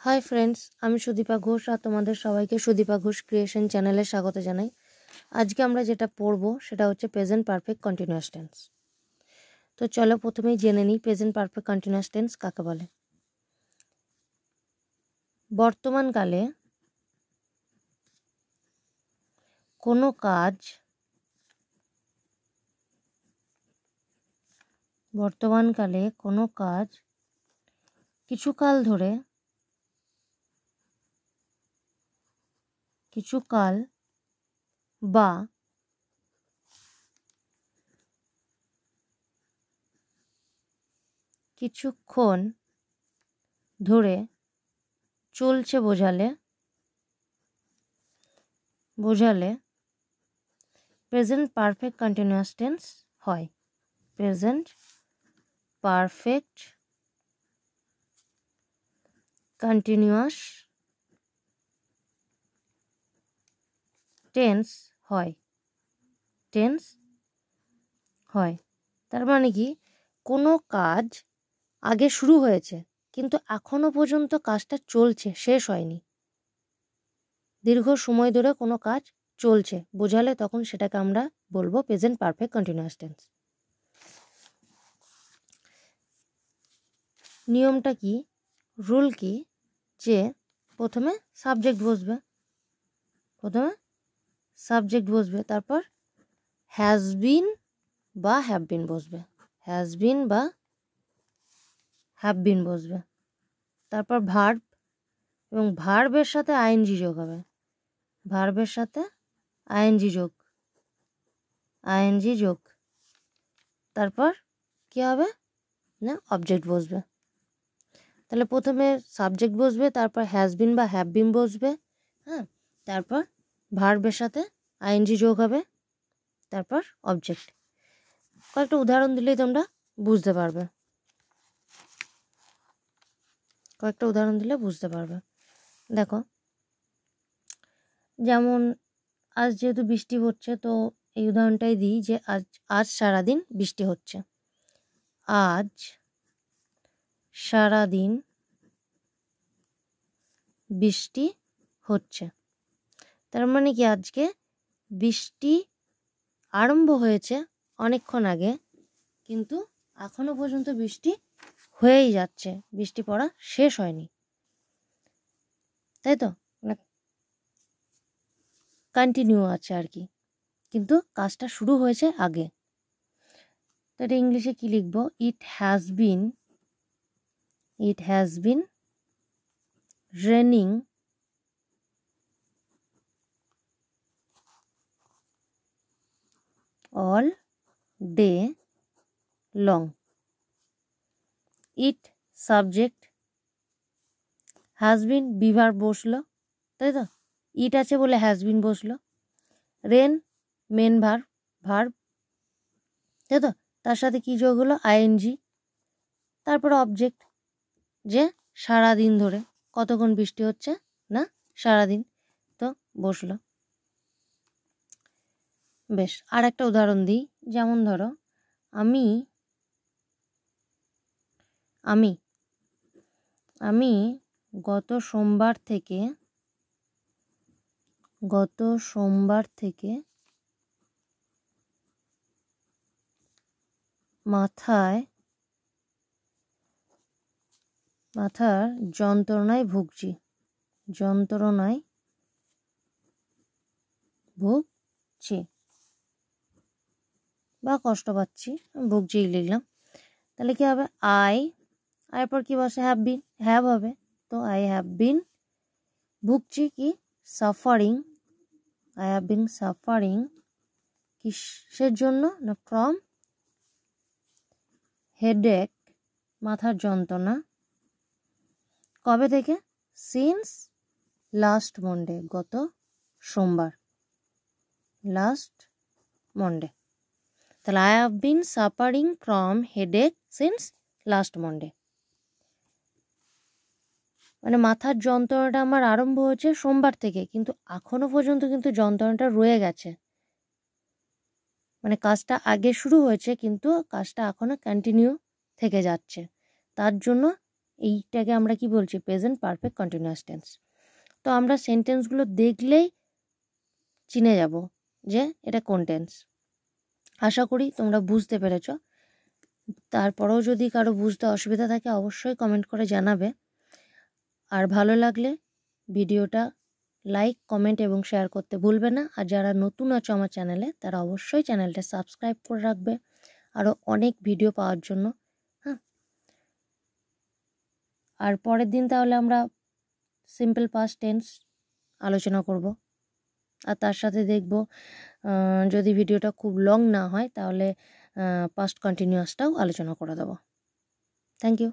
Hi friends, আমি সুদীপা ঘোষ আর তোমাদের সবাইকে সুদীপা ঘোষ ক্রিয়েশন চ্যানেলে স্বাগত জানাই। আজকে আমরা যেটা পড়ব সেটা হচ্ছে প্রেজেন্ট পারফেক্ট কন্টিনিউয়াস টেন্স। তো চলো প্রথমেই জেনে নিই প্রেজেন্ট পারফেক্ট কন্টিনিউয়াস টেন্স কাকে বলে। বর্তমানকালে কোনো কাজ কিছুকাল বা কিছুক্ষণ ধরে চলছে বোঝালে প্রেজেন্ট পারফেক্ট কন্টিনিউয়াস টেন্স হয়। প্রেজেন্ট পারফেক্ট কন্টিনিউয়াস টেন্স হয়। তার মানে কি, কোনো কাজ আগে শুরু হয়েছে কিন্তু এখনো পর্যন্ত কাজটা চলছে, শেষ হয়নি। দীর্ঘ সময় ধরে কোনো কাজ চলছে বোঝালে তখন সেটাকে আমরা বলবো প্রেজেন্ট পারফেক্ট কন্টিনিউয়াস টেন্স। নিয়মটা কি, রুল কি, যে প্রথমে সাবজেক্ট বসবে, তারপর হ্যাজ বিন বা হ্যাভ বিন বসবে, তারপর ভার্ব এবং ভার্বের সাথে আইএনজি যোগ হবে, তারপর কি হবে না, অবজেক্ট বসবে। তাহলে প্রথমে সাবজেক্ট বসবে, তারপর হ্যাজ বিন বা হ্যাভ বিন বসবে, তারপর ভার্বের সাথে আইএনজি যোগ হবে, তারপর অবজেক্ট। কয়েকটা উদাহরণ দিলেই তোমরা বুঝতে পারবে। দেখো, যেমন আজ যেহেতু বৃষ্টি হচ্ছে, তো এই উদাহরণটাই দিই যে আজ সারাদিন বৃষ্টি হচ্ছে। আজ সারাদিন বৃষ্টি হচ্ছে। তার মানে কি, আজকে বৃষ্টি আরম্ভ হয়েছে অনেকক্ষণ আগে, কিন্তু এখনো পর্যন্ত বৃষ্টি হয়েই যাচ্ছে, বৃষ্টি পড়া শেষ হয়নি, তাই তো, কন্টিনিউ আছে আর কি, কিন্তু কাজটা শুরু হয়েছে আগে। তো এটা ইংলিশে কি লিখবো, it has been raining all day long. It subject, has been বিভার বসলো, তাই তো, ইট আছে বলে হ্যাজ বিন বসলো। রেন মেন ভার্ব, তাই তো, তার সাথে কি যোগ হলো, আইএনজি। তারপর অবজেক্ট, যে সারাদিন ধরে, কতক্ষণ বৃষ্টি হচ্ছে না, সারাদিন, তো বসলো। বেশ, আর একটা উদাহরণ দিই। যেমন ধরো, আমি গত সোমবার থেকে মাথার যন্ত্রণায় ভুগছি বা কষ্ট পাচ্ছি, ভুগছি লিখলাম। তাহলে কি হবে, আয়ের পর কি বসে, হ্যাভ হবে। তো আই হ্যাভ বিন, ভুগছি কি, সাফারিং, কিসের জন্য না, ফ্রম হেডেক, মাথার যন্ত্রণা। কবে থেকে, সিন্স লাস্ট মন্ডে, গত সোমবার, তাহলে I have been suffering from headache since last Monday. মানে মাথার যন্ত্রণাটা আমার আরম্ভ হয়েছে সোমবার থেকে, কিন্তু এখনো পর্যন্ত কিন্তু যন্ত্রণাটা রয়ে গেছে। মানে কাজটা আগে শুরু হয়েছে কিন্তু কাজটা এখনো কন্টিনিউ থেকে যাচ্ছে, তার জন্য এইটাকে আমরা কি বলছি, প্রেজেন্ট পারফেক্ট কন্টিনিউয়াস টেন্স। তো আমরা সেন্টেন্সগুলো দেখলেই চিনে যাব যে এটা কোন টেন্স। আশা করি তোমরা বুঝতে পেরেছ। তারপরেও যদি কারো বুঝতে অসুবিধা থাকে অবশ্যই কমেন্ট করে জানাবে। আর ভালো লাগলে ভিডিওটা লাইক, কমেন্ট এবং শেয়ার করতে ভুলবে না। আর যারা নতুন আছো আমার চ্যানেলে তারা অবশ্যই চ্যানেলটা সাবস্ক্রাইব করে রাখবে আরও অনেক ভিডিও পাওয়ার জন্য। হ্যাঁ, আর পরের দিন তাহলে আমরা সিম্পল পাস্ট টেন্স আলোচনা করব। আর তার সাথে দেখব যদি ভিডিওটা খুব লং না হয় তাহলে পাস্ট কন্টিনিউয়াসটাও আলোচনা করে দেবো। Thank you.